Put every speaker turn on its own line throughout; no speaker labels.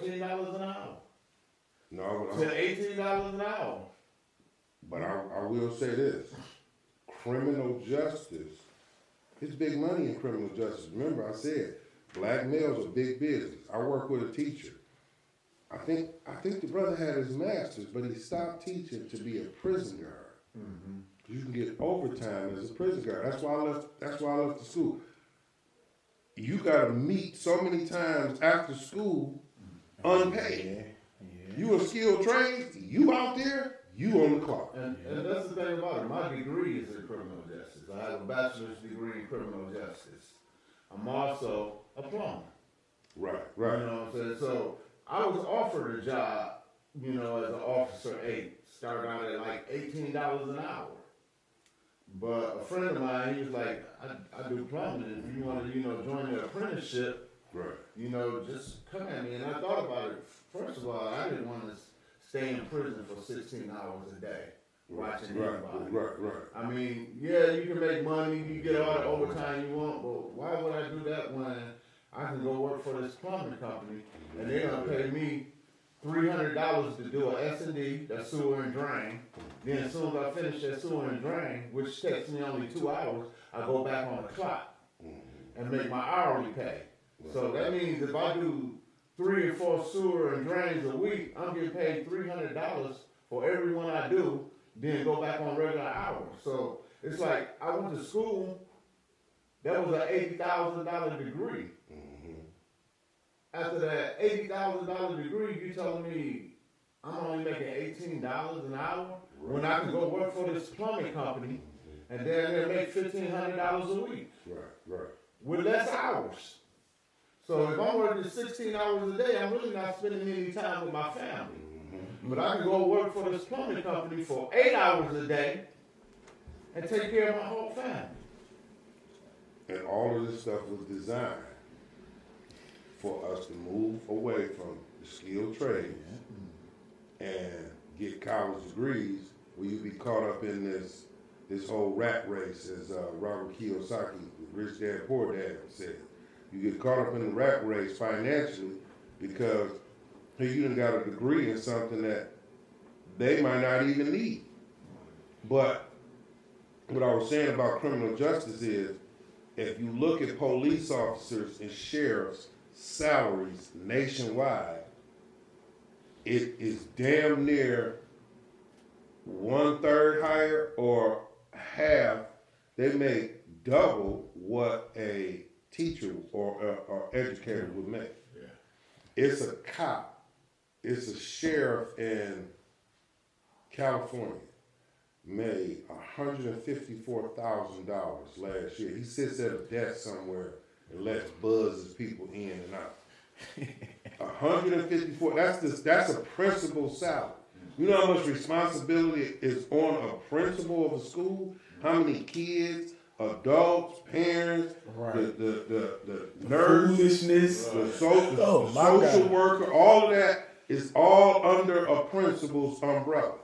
$14 an hour.
No,
To $18 an hour.
but I will say this. Criminal justice, it's big money in criminal justice. Remember I said, black males are big business. I work with a teacher. I think the brother had his master's, but he stopped teaching to be a prison guard. Mm-hmm. You can get overtime as a prison guard. That's why I left the school. You gotta meet so many times after school unpaid. Yeah. You a skilled trade, you out there, you on the clock.
And that's the thing about it. My degree is in criminal justice. I have a bachelor's degree in criminal justice. I'm also a plumber.
Right.
You know what I'm saying? So I was offered a job, as an officer 8, starting out at like $18 an hour. But a friend of mine, he was like, I do plumbing. If you want to, join the apprenticeship,
right.
Just come at me. And I thought about it. First of all, I didn't want to stay in prison for 16 hours a day watching anybody.
Right.
I mean, yeah, you can make money, you get all the overtime you want, but why would I do that when I can go work for this plumbing company and they're gonna pay me $300 to do a S&D, that's sewer and drain. Then as soon as I finish that sewer and drain, which takes me only 2 hours, I go back on the clock and make my hourly pay. So that means if I do 3 or 4 sewer and drains a week, I'm getting paid $300 for every one I do, then go back on regular hours. So it's like I went to school, that was an $80,000 degree. After that $80,000 degree, you telling me I'm only making $18 an hour when I can go work for this plumbing company and then make $1,500 a week.
Right.
With less hours. So if I'm working 16 hours a day, I'm really not spending any time with my family. But I can go work for this plumbing company for 8 hours a day and take care of my whole family.
And all of this stuff was designed for us to move away from the skilled trades and get college degrees where you be caught up in this whole rat race, as Robert Kiyosaki, Rich Dad Poor Dad, said. You get caught up in the rat race financially because you done got a degree in something that they might not even need. But what I was saying about criminal justice is, if you look at police officers and sheriffs' salaries nationwide, it is damn near 1/3 higher or half. They make double what a teacher or educator would make.
Yeah.
It's a cop, it's a sheriff in California made $154,000 last year. He sits at a desk somewhere and lets buzz his people in and out. 154. That's a principal salary. You know how much responsibility is on a principal of a school? How many kids, adults, parents, the nurse,
foolishness,
the social worker, all of that is all under a principal's umbrella.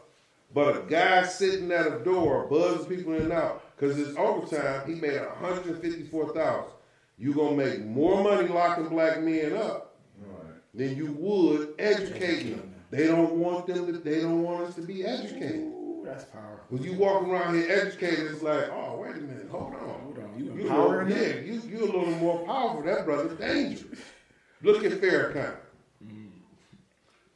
But a guy sitting at a door buzzing people in and out because it's overtime. He made $154,000. You gonna make more money locking black men up than you would educating them. They don't want us to be educated.
Ooh, that's powerful.
When you walk around here educated, it's like, oh, wait a minute, hold on. You a little more powerful. That brother dangerous. Look at Farrakhan.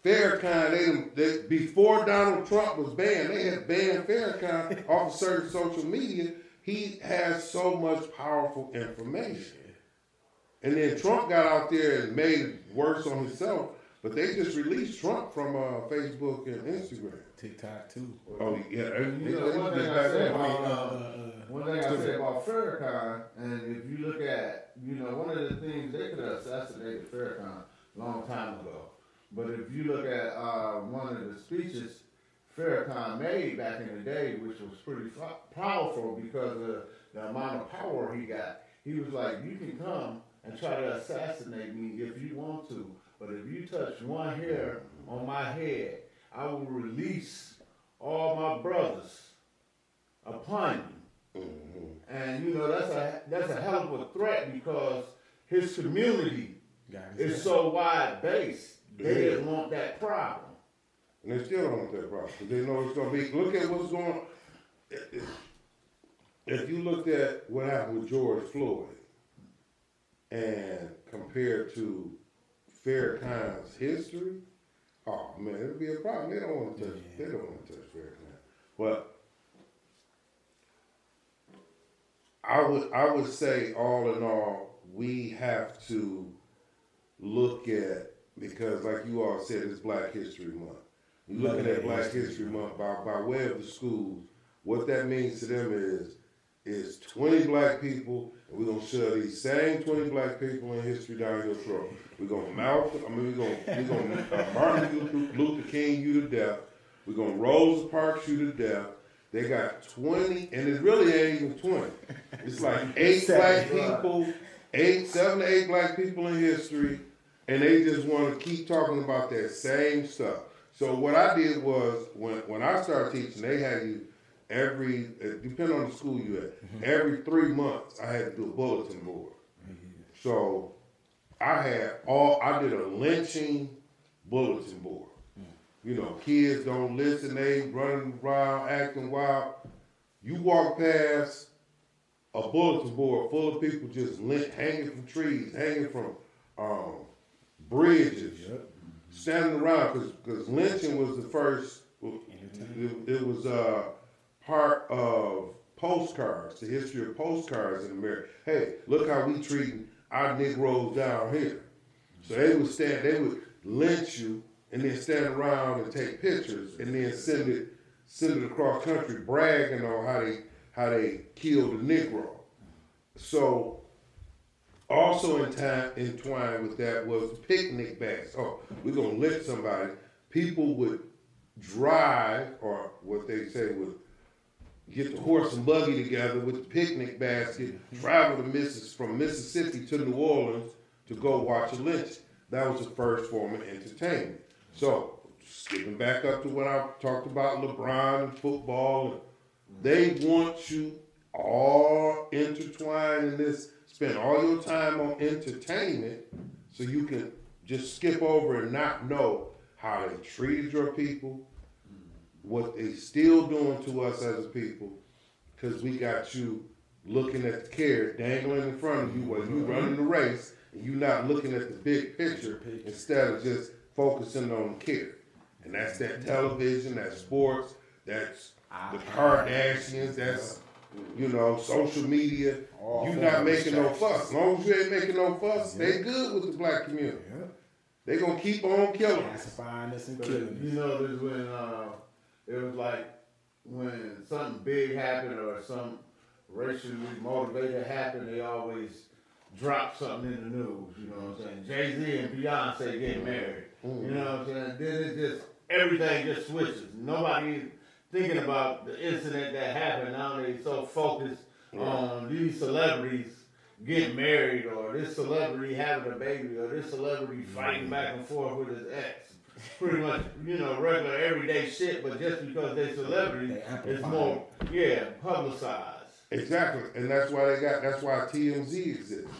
Farrakhan, they before Donald Trump was banned, they had banned Farrakhan off of certain social media. He has so much powerful information. And then Trump got out there and made it worse on himself. But they just released Trump from Facebook and Instagram.
TikTok too.
Oh yeah.
One thing I say about Farrakhan, and if you look at, one of the things they could have assassinated Farrakhan a long time ago. But if you look at one of the speeches Farrakhan made back in the day, which was pretty powerful because of the amount of power he got, he was like, you can come and try to assassinate me if you want to, but if you touch one hair on my head, I will release all my brothers upon you. Mm-hmm. And that's a hell of a threat because his community is so wide based They didn't want that problem.
And they still don't want that problem because they know it's going to be. Look at what's going on. If you looked at what happened with George Floyd and compared to Farrakhan's history, oh man, it'll be a problem. They don't want to touch. They don't want to touch Farrakhan. But I would say, all in all, we have to look at, because like you all said, it's Black History Month. You're looking at Black History Month by way of the schools. What that means to them is 20 black people, and we're gonna shove these same 20 black people in history down your throat. We're gonna we're gonna Martin Luther King you to death. We're gonna Rosa Parks you to death. They got 20, and it really ain't even 20. It's like 8 black people, 7 to 8 black people in history, and they just want to keep talking about that same stuff. So what I did was, when I started teaching, they had you depending on the school you at, every 3 months I had to do a bulletin board. So I did a lynching bulletin board. You know, kids don't listen, they running around, acting wild. You walk past a bulletin board full of people just hanging from trees, hanging from bridges, standing around, because lynching was the first, it was part of postcards, the history of postcards in America. Hey, look how we treating our Negroes down here. So they would lynch you and then stand around and take pictures and then send it across country bragging on how they killed a Negro. So also entwined with that was picnic bags. Oh, we're gonna lick somebody. People would drive, or what they say would get the horse and buggy together with the picnic basket, travel from Mississippi to New Orleans to go watch a lynching. That was the first form of entertainment. So, skipping back up to what I talked about, LeBron and football, they want you all intertwined in this, spend all your time on entertainment so you can just skip over and not know how they treated your people, what they still doing to us as a people, because we got you looking at the carrot dangling in front of you while you running the race, and you not looking at the big picture instead of just focusing on the carrot. And that's that television, that's sports, that's the Kardashians, that's, social media. You not making no fuss. As long as you ain't making no fuss, they good with the black community. They gonna keep on killing us.
Pacifying us and killing us.
You know, this when it was like when something big happened or some racially motivated happened, they always drop something in the news. You know what I'm saying? Jay-Z and Beyonce getting married. You know what I'm saying? Then everything just switches. Nobody thinking about the incident that happened. Now they so focused on these celebrities getting married, or this celebrity having a baby, or this celebrity fighting back and forth with his ex. Pretty much, regular everyday shit, but just because they're celebrities, it's more, publicized.
Exactly, and that's why TMZ exists.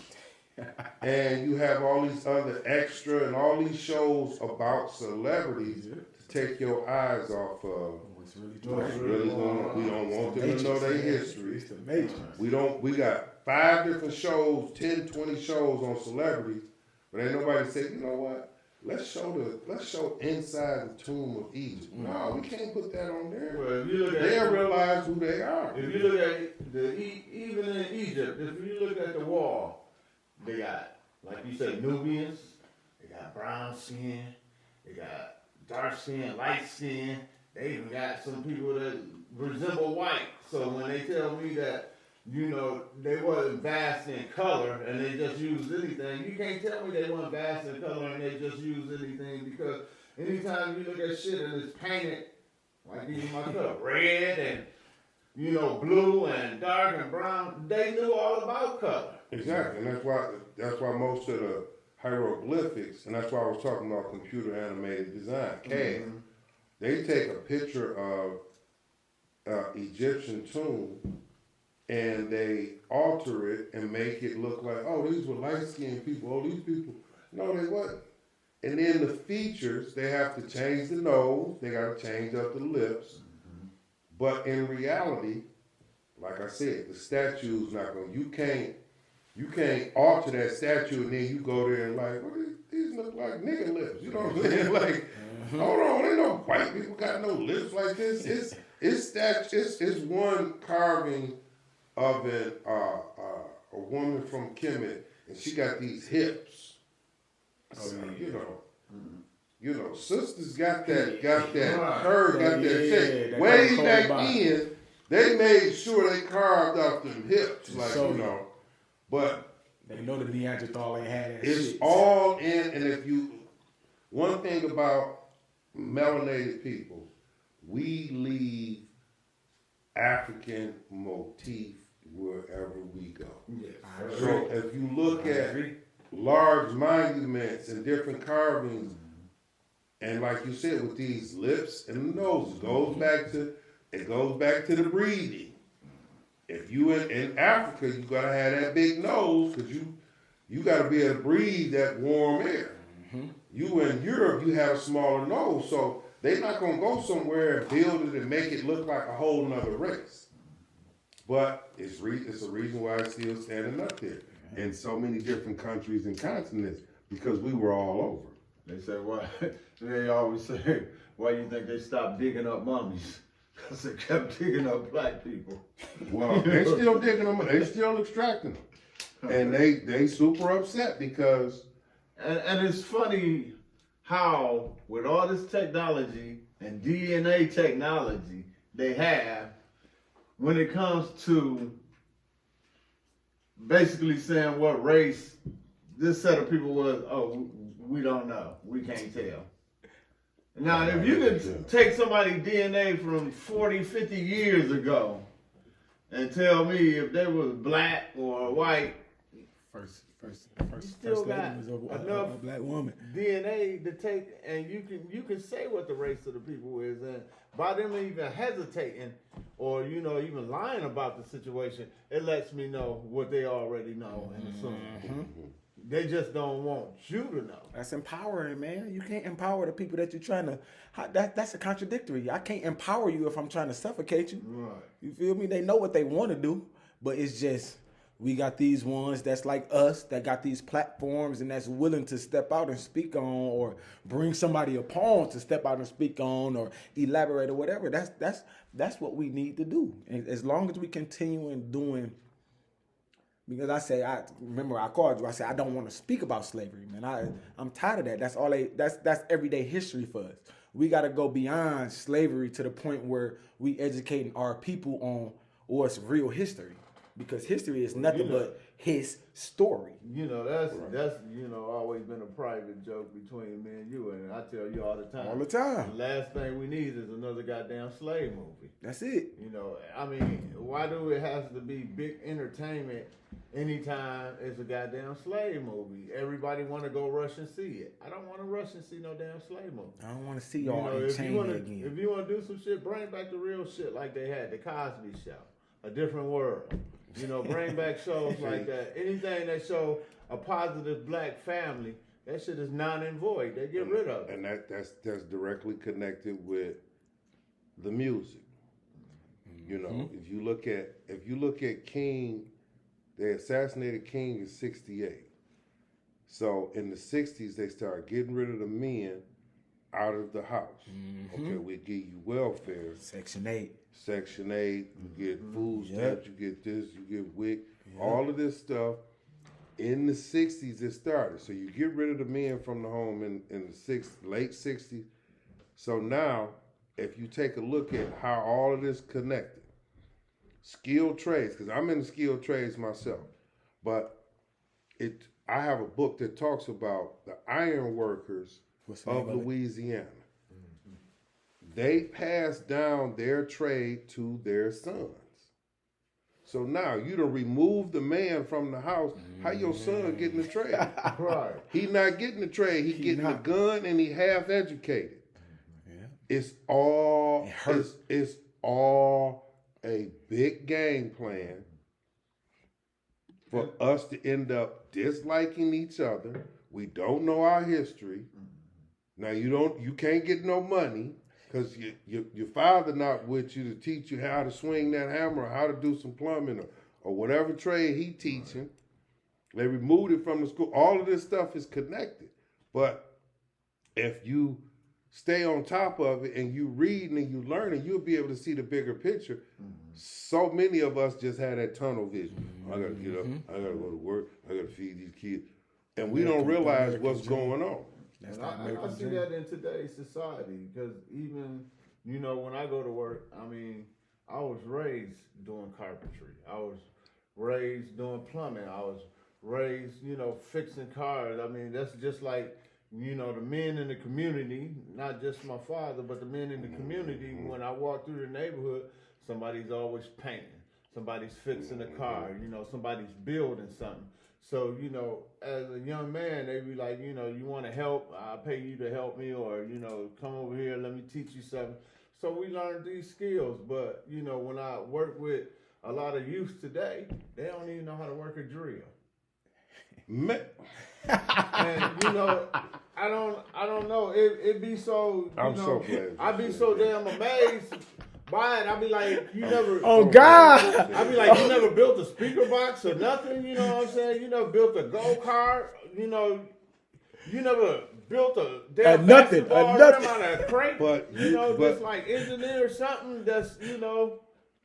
And you have all these other extra and all these shows about celebrities to take your eyes off of what's really going on. We don't want them to know their history.
It's the Matrix.
We got 5 different shows, 10, 20 shows on celebrities, but ain't nobody say, you know what? Let's show inside the tomb of Egypt. No, we can't put that on there.
Well, if you look at
they'll realize who they are.
If you look at even in Egypt, if you look at the wall, they got, like you say, Nubians. They got brown skin. They got dark skin, light skin. They even got some people that resemble white. So when they tell me that, they wasn't vast in color and they just used anything, you can't tell me they weren't vast in color and they just used anything, because anytime you look at shit and it's painted, like even my cup, red and, blue and dark and brown, they knew all about color.
Exactly, and that's why most of the hieroglyphics, and that's why I was talking about computer animated design, CAD, they take a picture of Egyptian tomb and they alter it and make it look like, oh, these were light-skinned people. Oh, these people. No, they wasn't. And then the features, they have to change the nose, they gotta change up the lips. But in reality, like I said, the statue's not gonna, you can't alter that statue and then you go there and like, what these look like nigga lips, you know what I'm saying? Like, hold on, ain't no white people got no lips like this. It's one carving of a woman from Kemet, and she got these hips. So, you know, sisters got that curve, got that shape. Way back then, they made sure they carved out them hips, like you know. But
they know the Neanderthal ain't had that
it's
shit.
all in, and one thing about melanated people, we leave African motif wherever we go.
Yes.
So if you look at large monuments and different carvings, and like you said, with these lips and the nose, it goes back to the breathing. If you in Africa, you gotta have that big nose because you gotta be able to breathe that warm air. You in Europe, you have a smaller nose, so they're not gonna go somewhere and build it and make it look like a whole nother race. But it's a reason why it's still standing up there in so many different countries and continents because we were all over.
They say, why? They always say, why you think they stopped digging up mummies? Because they kept digging up black people.
Well, they still digging them, they still extracting them. And they super upset because...
And it's funny how, with all this technology and DNA technology they have, when it comes to basically saying what race this set of people was, oh, we don't know. We can't tell. Now, if you could take somebody's DNA from 40, 50 years ago and tell me if they was black or white,
First
still
lady
got
was a
enough
black woman.
DNA to take, and you can say what the race of the people is, and by them even hesitating or even lying about the situation, it lets me know what they already know and assume. They just don't want you to know.
That's empowering, man. You can't empower the people that you're trying to. That's a contradictory. I can't empower you if I'm trying to suffocate you.
Right.
You feel me? They know what they want to do, but it's just we got these ones that's like us that got these platforms and that's willing to step out and speak on, or bring somebody upon to step out and speak on, or elaborate or whatever. That's what we need to do. And as long as we continue in doing. Because I remember I called you. I said I don't want to speak about slavery, man. I'm tired of that. That's everyday history for us. We got to go beyond slavery to the point where we educating our people on what's real history, because history is nothing but his story.
That's always been a private joke between me and you, and I tell you all the time.
All the time.
The last thing we need is another goddamn slave movie.
That's it.
I mean, why do it have to be big entertainment anytime it's a goddamn slave movie? Everybody want to go rush and see it. I don't want to rush and see no damn slave movie.
I don't want to see y'all in chain again.
If you want to do some shit, bring back the real shit like they had the Cosby Show, A Different World. Bring back shows like that. Anything that show a positive black family, that shit is non and void. They get rid of it.
And that's directly connected with the music. If you look at King, they assassinated King in 1968. So in the 1960s, they started getting rid of the men out of the house. Okay, we give you welfare.
Section 8.
Section 8, you get food stamps, you get this, you get WIC, all of this stuff. In the 60s, it started. So you get rid of the men from the home in the late 60s. So now, if you take a look at how all of this connected, skilled trades, because I'm in the skilled trades myself, but I have a book that talks about the iron workers of Louisiana. They passed down their trade to their sons. So now you done remove the man from the house. How your son getting the trade?
Right.
He not getting the trade. He getting the gun and he half educated. Yeah. It's all a big game plan for us to end up disliking each other. We don't know our history. Now you can't get no money because your father not with you to teach you how to swing that hammer or how to do some plumbing or whatever trade he teaching. They removed it from the school. All of this stuff is connected. But if you stay on top of it and you reading and you learning, you'll be able to see the bigger picture. So many of us just had that tunnel vision. I gotta get up, I gotta go to work, I gotta feed these kids. And we don't realize what's going on.
And I see that in today's society because even, when I go to work, I mean, I was raised doing carpentry. I was raised doing plumbing. I was raised, fixing cars. I mean, that's just like, the men in the community, not just my father, but the men in the community, when I walk through the neighborhood, somebody's always painting. Somebody's fixing a car, somebody's building something. So, as a young man, they be like, you want to help, I'll pay you to help me, or, come over here, let me teach you something. So we learned these skills. But, when I work with a lot of youth today, they don't even know how to work a drill. And, I don't know. It be so,
I'm so glad.
I be so damn amazed by it. I be like, you never.
Oh God!
I be like, you never built a speaker box or nothing. You know what I'm saying? You never built a go-kart. You never built a damn basketball rim out of a crate.
But
just like engineer something that's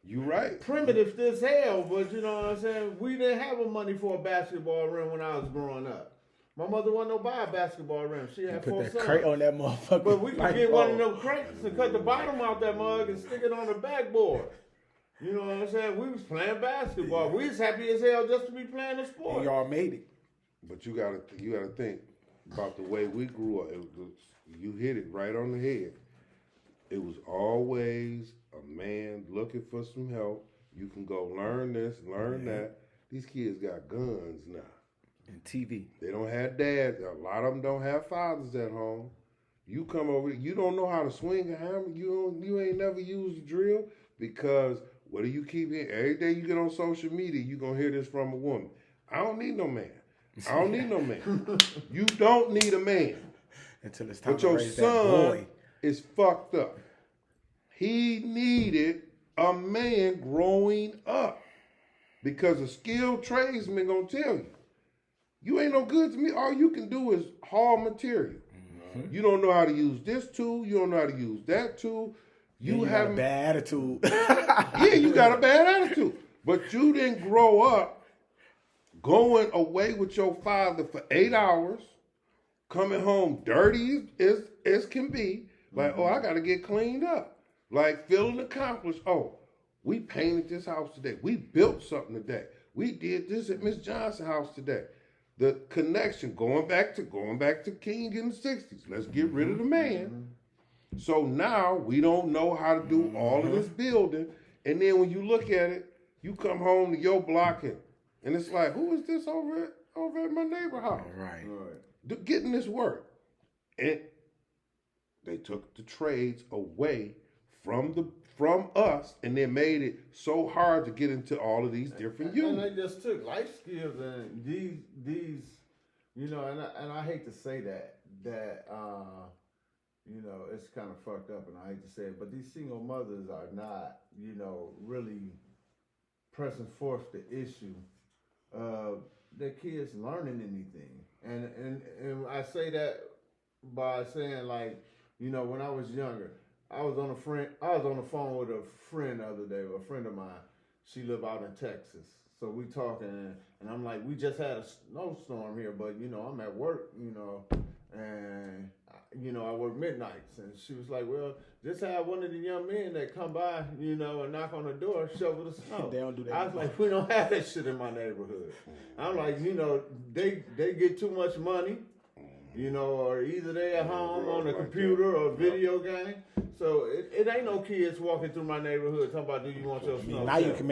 you right.
primitive as hell. But you know what I'm saying? We didn't have the money for a basketball rim when I was growing up. My mother wasn't no buy a basketball rim. She had 4
Put that
sons.
crate on that motherfucker.
But we could get one of them crates and cut the bottom out that mug and stick it on the backboard. You know what I'm saying? We was playing basketball. We was happy as hell just to be playing the sport.
And y'all made it.
But you gotta think about the way we grew up. You hit it right on the head. It was always a man looking for some help. You can go learn this, learn that. These kids got guns now.
And TV.
They don't have dads. A lot of them don't have fathers at home. You come over, you don't know how to swing a hammer. You ain't never used a drill because what do you keep hearing? Every day you get on social media, you gonna hear this from a woman. I don't need no man. I don't need no man. You don't need a man.
Until it's time
But
to
your
raise that
son
boy.
is fucked up. He needed a man growing up because a skilled tradesman gonna tell you. You ain't no good to me. All you can do is haul material. Mm-hmm. You don't know how to use this tool. You don't know how to use that tool. You have
a bad attitude.
Yeah, you got a bad attitude. But you didn't grow up going away with your father for 8 hours, coming home dirty as can be. Like, I got to get cleaned up. Like, feeling accomplished. Oh, we painted this house today. We built something today. We did this at Miss Johnson's house today. The connection, going back to King in the 60s. Let's get rid of the man. So now we don't know how to do all of this building. And then when you look at it, you come home to your block and it's like, who is this over at my neighbor house?
Right.
Getting this work. And they took the trades away from us, and they made it so hard to get into all of these different units.
And they just took life skills and these, and I hate to say that it's kind of fucked up, and I hate to say it, but these single mothers are not, really pressing forth the issue of their kids learning anything. And I say that by saying, like, when I was younger, I was on the phone with a friend the other day, a friend of mine. She lived out in Texas. So we talking, and I'm like, we just had a snowstorm here, but, I'm at work, and, I work midnights. And she was like, well, just have one of the young men that come by, and knock on the door, shovel the snow.
They don't do that.
I was like, we don't have that shit in my neighborhood. I'm like, they get too much money. Or either they at home on a computer or a video game. So it ain't no kids walking through my neighborhood talking about, do you want your snow?
Now you can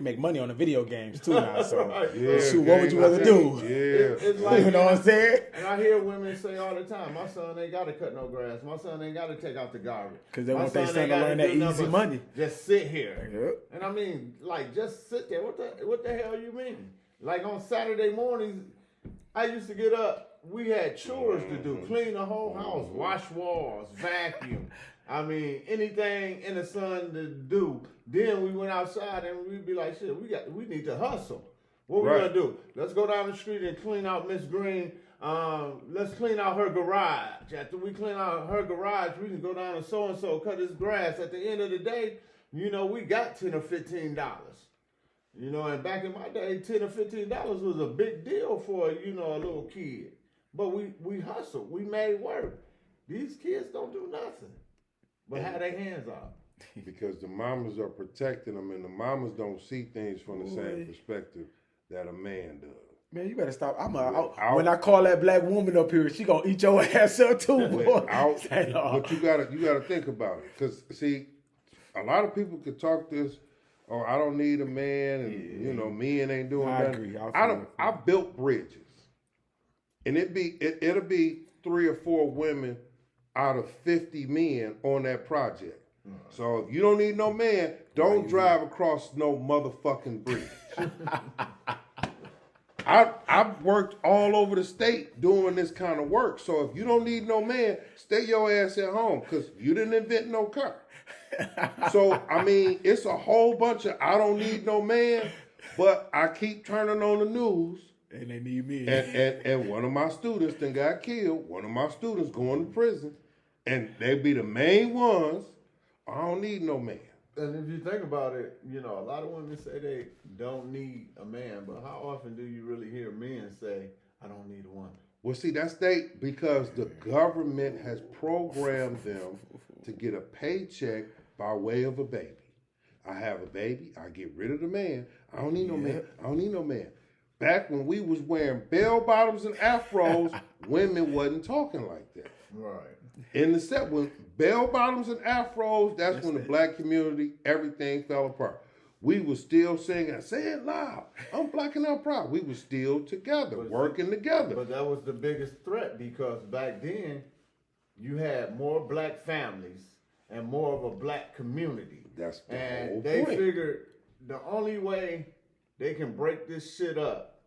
make money on the video games too now. So
Yeah,
shoot, what would you rather do?
Yeah.
It's like,
You know what I'm saying?
And I hear women say all the time, my son ain't got to cut no grass. My son ain't got to take out the garbage.
Because they
My
want their son
ain't
to
gotta
learn that
do
easy
nothing
money.
Just sit here.
Yep.
And I mean, like, just sit there. What the hell you mean? Like on Saturday mornings, I used to get up we had chores to do, clean the whole house, wash walls, vacuum. I mean, anything in the sun to do. Then we went outside and we'd be like, shit, we need to hustle. What we gonna do? Let's go down the street and clean out Miss Green. Let's clean out her garage. After we clean out her garage, we can go down to so and so cut his grass. At the end of the day, you know, we got $10 or $15. You know, and back in my day, $10 or $15 was a big deal for, you know, a little kid. But we hustled. We made work. These kids don't do nothing but have their hands out.
Because the mamas are protecting them, and the mamas don't see things from the same perspective that a man does.
Man, you better stop. When I call that black woman up here, she gonna eat your ass up too, boy.
But you gotta think about it, because see, a lot of people could talk this. Oh, I don't need a man, and you know, men ain't doing
I
nothing.
agree.
I built bridges, and it'll be 3 or 4 women out of 50 men on that project. So if you don't need no man, don't drive across no motherfucking bridge. I've worked all over the state doing this kind of work. So if you don't need no man, stay your ass at home, because you didn't invent no car. So, I mean, it's a whole bunch of I don't need no man, but I keep turning on the news.
And they need me.
And one of my students then got killed. One of my students going to prison. And they be the main ones. I don't need no man.
And if you think about it, you know, a lot of women say they don't need a man, but how often do you really hear men say, I don't need a woman?
Well, see, that's because the government has programmed them to get a paycheck by way of a baby. I have a baby, I get rid of the man. I don't need no man. I don't need no man. Back when we was wearing bell bottoms and afros, women wasn't talking like that.
Right.
In the set, when bell bottoms and afros, that's when the black community, everything fell apart. We was still singing, say it loud, I'm black and I'm proud. We was still together, working together.
But that was the biggest threat, because back then, you had more black families and more of a black community.
That's the whole
And they
point.
figured the only way they can break this shit up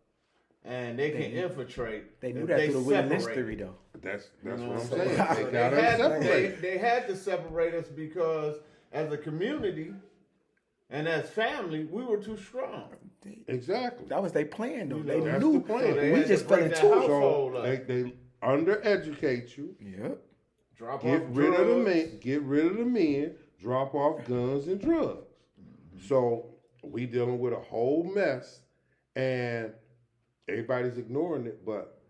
and they can infiltrate.
They knew
if
that
they
through the winning
separate.
history, though.
That's
You know
what I'm
what
saying.
So
They got us separated.
they had to separate us because as a community and as family, we were too strong.
Exactly.
That was their plan, though.
You
They
know,
that's
knew.
the plan.
So they
We
had
just
to
fell
break that
into it.
household
So
up.
they undereducate you,
Yep.
Drop
get
off
rid of the
drugs.
men, drop off guns and drugs. So we dealing with a whole mess, and everybody's ignoring it. But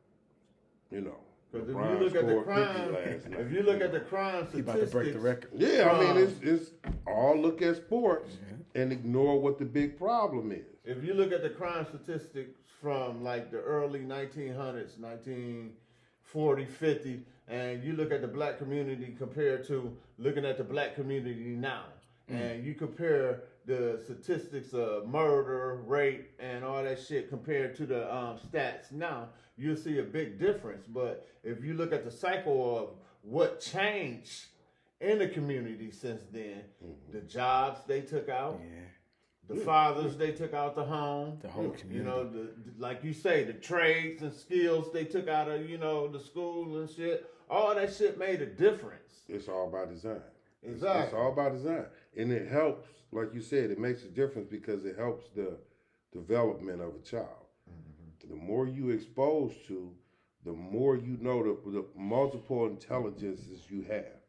you know,
Because if
LeBron
you look at the
scored 50
crime,
last night.
if you look at the crime
He
statistics,
about to break the record.
Yeah, I mean, it's all look at sports and ignore what the big problem is.
if you look at the crime statistics from like the early 1900s, 1940, 50, and you look at the black community compared to looking at the black community now, and you compare the statistics of murder, rape, and all that shit compared to the stats now, you'll see a big difference. But if you look at the cycle of what changed in the community since then, the jobs they took out, the fathers they took out the home,
The whole community.
you know, like you say, the trades and skills they took out of, you know, the school and shit. All that shit made a difference.
It's all by design.
Exactly.
It's all by design. And it helps, like you said, it makes a difference because it helps the development of a child. The more you expose to, the more you know the multiple intelligences you have.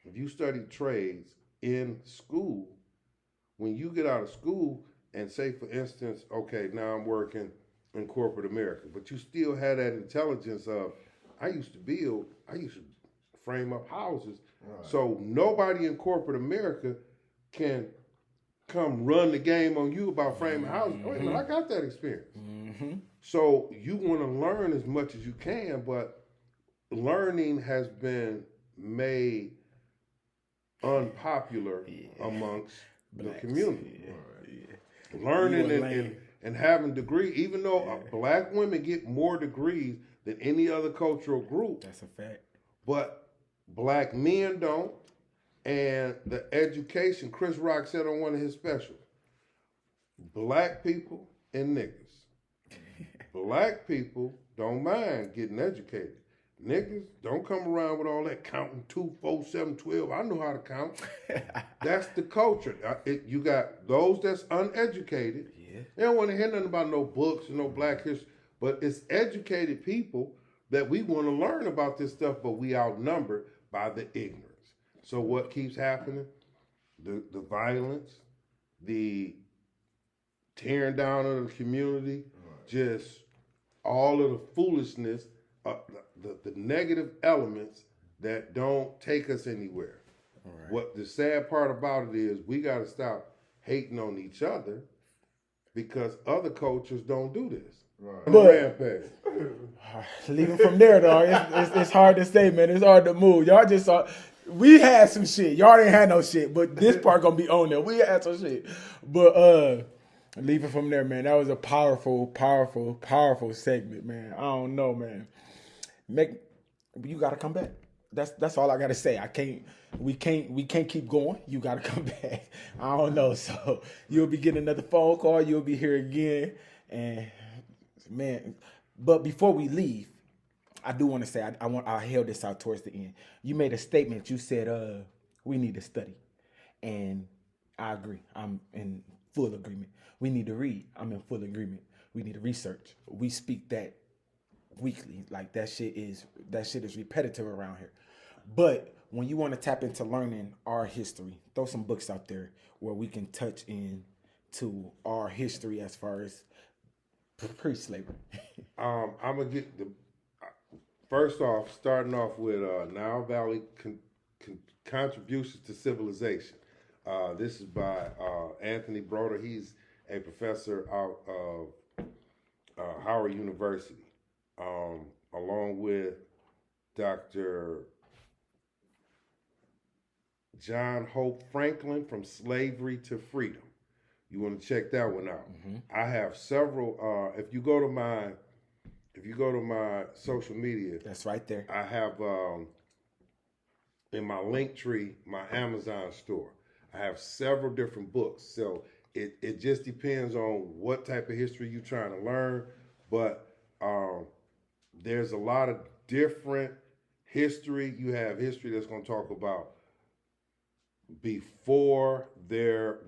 If you study trades in school, when you get out of school and say, for instance, okay, now I'm working in corporate America, but you still have that intelligence of, I used to frame up houses.
Right.
So nobody in corporate America can come run the game on you about framing houses. Wait a minute, I got that experience. So you want to learn as much as you can, but learning has been made unpopular amongst the community. Learning and having degrees, even though black women get more degrees than any other cultural group,
That's a fact.
but black men don't. And the education, Chris Rock said on one of his specials, black people and niggas. Black people don't mind getting educated. Niggas, don't come around with all that counting 2, 4, 7, 12. I know how to count. That's the culture. You got those that's uneducated.
Yeah.
They don't want to hear nothing about no books and no black history. But it's educated people that we want to learn about this stuff, but we outnumbered by the ignorance. So what keeps happening? The violence, the tearing down of the community, just all of the foolishness, the negative elements that don't take us anywhere.
Right.
What the sad part about it is we got to stop hating on each other because other cultures don't do this.
Right.
On a rampage.
Leaving from there, dog, it's hard to say, man. It's hard to move. Y'all just saw. We had some shit. Y'all didn't have no shit, but this part gonna be on there. We had some shit, but leaving from there, man. That was a powerful, powerful, powerful segment, man. I don't know, man. You gotta come back. That's all I gotta say. We can't keep going. You gotta come back. I don't know. So you'll be getting another phone call. You'll be here again, and man. But before we leave, I do want to say I held this out towards the end. You made a statement. You said we need to study, and I agree. I'm in full agreement. We need to read. I'm in full agreement. We need to research. We speak that weekly. Like that shit is repetitive around here. But when you want to tap into learning our history, throw some books out there where we can touch into our history as far as pre-slavery.
I'm gonna get first off, starting off with Nile Valley Contributions to Civilization. This is by Anthony Broder. He's a professor out of Howard University, along with Dr. John Hope Franklin, From Slavery to Freedom. You want to check that one out. Mm-hmm. I have several. If you go to my social media,
that's right there.
I have in my link tree my Amazon store. I have several different books. So it just depends on what type of history you're trying to learn. But there's a lot of different history. You have history that's going to talk about before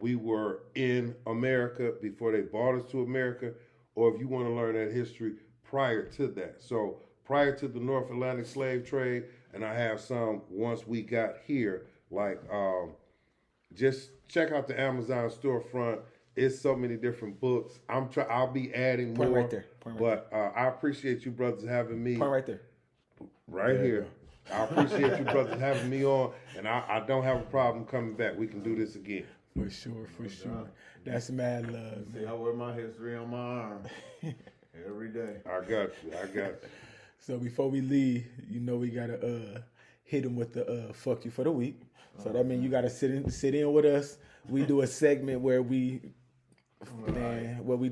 we were in America, before they brought us to America, or if you want to learn that history prior to that. So prior to the North Atlantic slave trade, and I have some once we got here, like just check out the Amazon storefront. It's so many different books. I'll be adding
Point
more.
right there.
I appreciate you brothers having me.
Point right there.
Right here. I appreciate you brothers having me on, and I don't have a problem coming back. We can do this again.
For sure. That's mad love.
See, I wear my history on my arm every day.
I got you.
So before we leave, we gotta hit them with the fuck you for the week. So that means you gotta sit in with us. We do a segment where we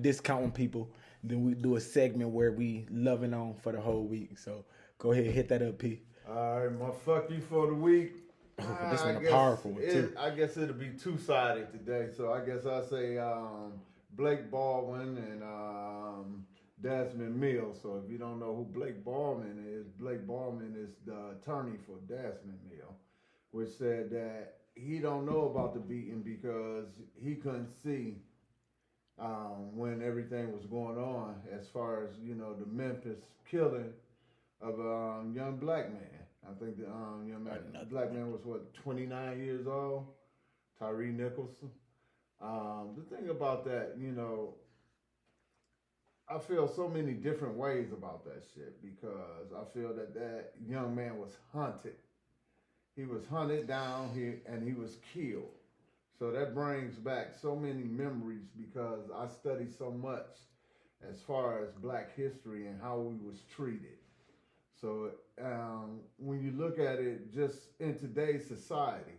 discounting people. Then we do a segment where we loving on for the whole week. So go ahead, hit that up, P.
All right, my fuck you for the week.
This one a powerful one too.
I guess it'll be two-sided today. So I guess I'll say Blake Baldwin and Desmond Mills. So if you don't know who Blake Baldwin is is the attorney for Desmond Mills, which said that he don't know about the beating because he couldn't see when everything was going on as far as, the Memphis killing of a young black man. I think the black man was 29 years old, Tyree Nicholson. The thing about that, I feel so many different ways about that shit because I feel that young man was hunted. He was hunted down here and he was killed. So that brings back so many memories because I study so much as far as black history and how we was treated. So when you look at it, just in today's society,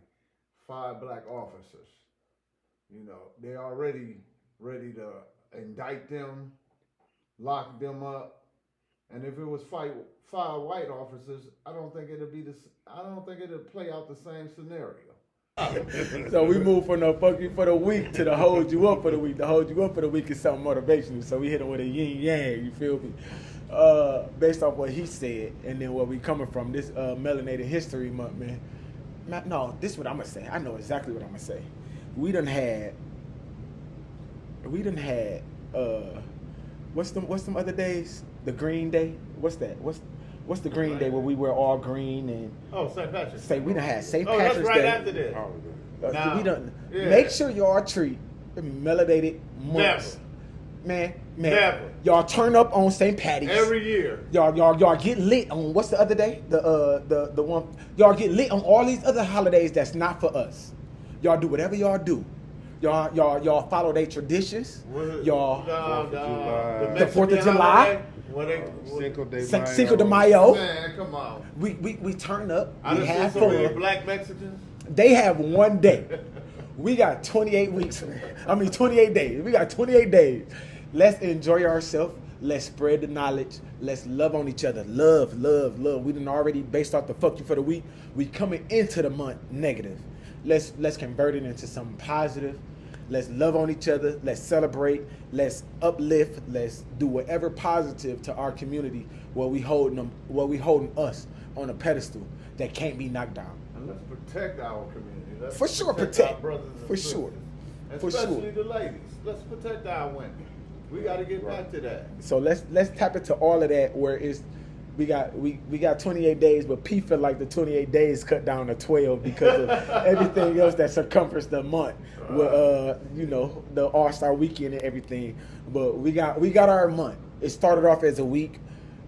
5 black officers, they already ready to indict them, lock them up, and if it was 5 white officers, I don't think it'll play out the same scenario.
So we move from the fuck you for the week to the hold you up for the week. The hold you up for the week is something motivational. So we hit them with a yin yang. You feel me? based off what he said and then where we coming from, this Melanated History Month, man. No, this is what I'm gonna say. I know exactly what I'm gonna say. We done had what's them other days? The Green Day? What's that? What's the Green Day where we wear all green and
St. Patrick's.
we done had St.
Oh,
Patrick's
that's right
Day.
after this. Nah,
We done
yeah.
make sure y'all treat the Melanated months. Man,
Never.
y'all turn up on St. Patty's
Every year.
Y'all get lit on what's the other day? The one y'all get lit on all these other holidays that's not for us. Y'all do whatever y'all do. Y'all follow their traditions. Y'all
The
4th of July. Cinco de Mayo.
Man, come on.
We turn up.
I
We
done
have
seen so many
fun.
black Mexicans.
They have one day. We got 28 weeks. 28 days. We got 28 days. Let's enjoy ourselves. Let's spread the knowledge. Let's love on each other. Love, love, love. We done already based off the fuck you for the week. We coming into the month negative. Let's convert it into something positive. Let's love on each other. Let's celebrate. Let's uplift. Let's do whatever positive to our community where we holding us on a pedestal that can't be knocked down.
And let's protect our community. Let's
For sure,
our
protect.
brothers and
For
sisters.
sure. For
Especially
sure.
the ladies. Let's protect our women. We got to get back to that.
So let's tap into all of that where it's we got 28 days, but P feel like the 28 days cut down to 12 because of everything else that circumference the month. With the All-Star weekend and everything. But we got our month. It started off as a week.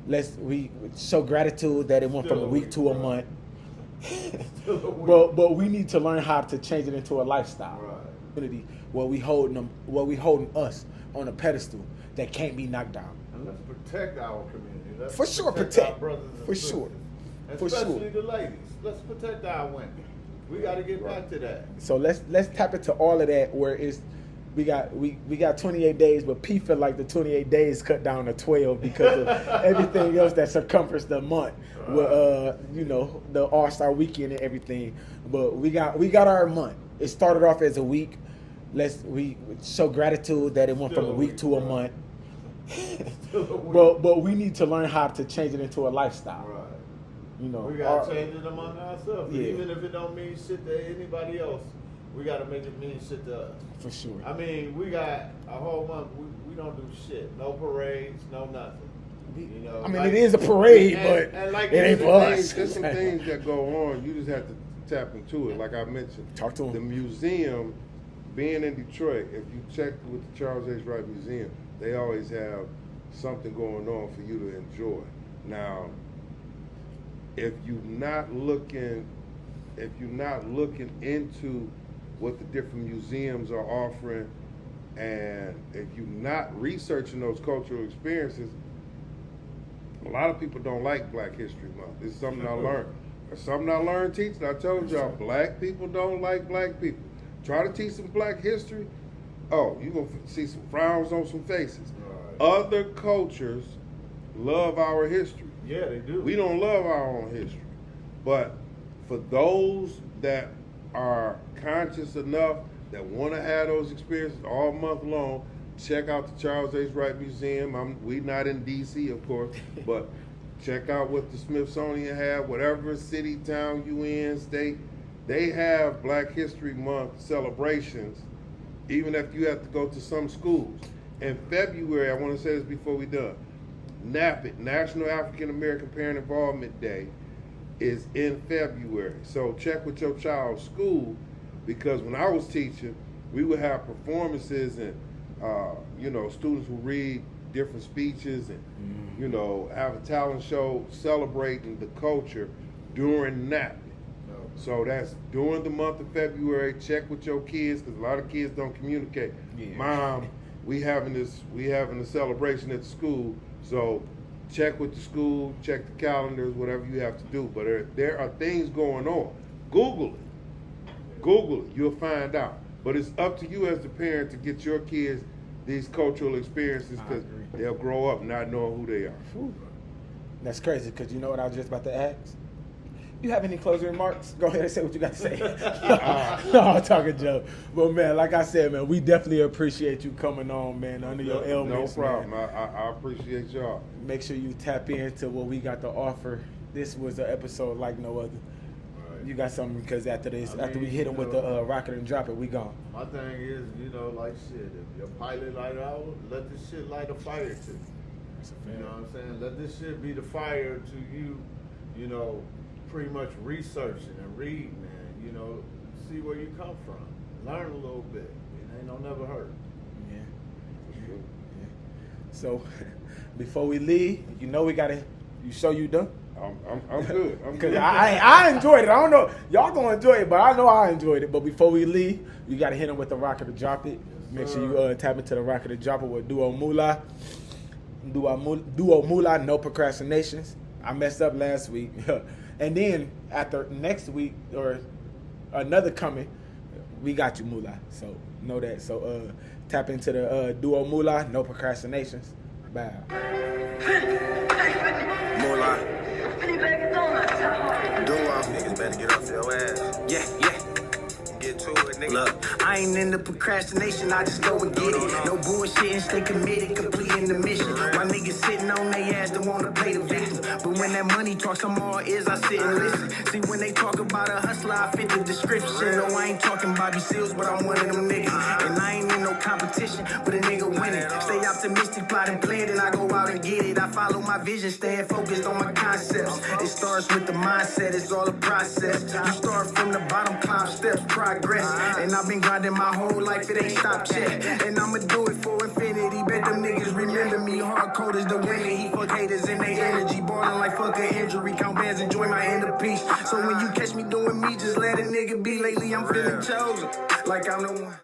We show gratitude that it went from a week to a month. But we need to learn how to change it into a lifestyle. Community where we holding us on a pedestal that can't be knocked down.
And let's protect our community. Let's
For sure,
our
protect.
brothers and
For
sisters.
sure. For
Especially
sure.
the ladies. Let's protect our women. We got to get back to that.
So let's tap into all of that where it's we got 28 days, but P feel like the 28 days cut down to 12 because of everything else that circumference the month. With the All-Star weekend and everything. But we got our month. It started off as a week. We show gratitude that it went from a week to a month. But we need to learn how to change it into a lifestyle.
Right.
You know,
We got to change it among ourselves.
Yeah.
Even if it don't mean shit to anybody else, we got to make it mean shit to us.
For sure.
I mean, we got a whole month. We don't do shit. No parades, no nothing. You know,
I mean, it is a parade, but
and like
it ain't for us.
There's some things that go on. You just have to tap into it. Like I mentioned,
Talk to him.
the museum, being in Detroit, if you check with the Charles H. Wright Museum, they always have something going on for you to enjoy. Now, if you're not looking into what the different museums are offering, and if you're not researching those cultural experiences, a lot of people don't like Black History Month. It's something I learned. It's something I learned teaching. I told y'all, black people don't like black people. Try to teach some black history. Oh, you're going to see some frowns on some faces.
Right.
Other cultures love our history.
Yeah, they do.
We don't love our own history. But for those that are conscious enough, that want to have those experiences all month long, check out the Charles H. Wright Museum. We not in D.C., of course, but check out what the Smithsonian have, whatever city, town you in, state. They have Black History Month celebrations, even if you have to go to some schools. In February, I want to say this before we done, NAPIT, National African American Parent Involvement Day, is in February. So check with your child's school, because when I was teaching, we would have performances and students would read different speeches and have a talent show celebrating the culture during NAPIT. So that's during the month of February. Check with your kids, because a lot of kids don't communicate. Yeah. Mom, we having a celebration at the school. So check with the school, check the calendars, whatever you have to do. But there are things going on. Google it. You'll find out. But it's up to you as the parent to get your kids these cultural experiences, because they'll grow up not knowing who they are.
That's crazy, because you know what I was just about to ask? You have any closing remarks? Go ahead and say what you got to say. No, I'm talking Joe. But man, like I said, man, we definitely appreciate you coming on, man, under your
No
ailments.
problem.
Man.
I appreciate y'all.
Make sure you tap into what we got to offer. This was an episode like no other.
Right.
You got something because after this,
I
after we
mean,
hit him
you
with
know,
the rocket and drop it, we gone.
My thing is, you know, like shit, if your pilot light out, let this shit light a fire to you. You know what I'm saying? Let this shit be the fire to you, you know, pretty much researching and reading and, you know, see where you come from. Learn a little bit. It ain't no never hurt.
Yeah. So, before we leave, you know we gotta. You sure you done?
I'm good. I'm
Because
good.
I enjoyed it. I don't know. Y'all gonna enjoy it, but I know I enjoyed it. But before we leave, you got to hit him with the rocket to drop it. Make sure you tap into the rocket to drop it with Duo Moolah. Duo Moolah, no procrastinations. I messed up last week. And then after next week or another coming, we got you, Moolah. So know that. So tap into the Duo Moolah, no procrastinations. Bye.
Moolah. Duo. Niggas better get off your ass. Yeah. Get to it, nigga. Look, I ain't into procrastination, I just go and get it. No bullshitting, stay committed, completing the mission. My niggas sitting on their ass, don't wanna play the victim. But when that money talks, I'm all ears, I sit and listen. See, when they talk about a hustler, I fit the description. No, I ain't talking Bobby Seals, but I'm one of them niggas. And I ain't in no competition, but a nigga winning. Stay optimistic, plot and plan, then I go out and get it. I follow my vision, staying focused on my concepts. It starts with the mindset, it's all a process. You start from the bottom, climb steps, progress. And I've been grinding my whole life, it ain't stopped yet. And I'ma do it for infinity. Bet them niggas remember me. Hardcore is the winner. He fuck haters in their energy. Ballin' like fuck a injury. Count bands, enjoy my inner peace. So when you catch me doing me, just let a nigga be. Lately I'm feeling chosen. Like I'm the one.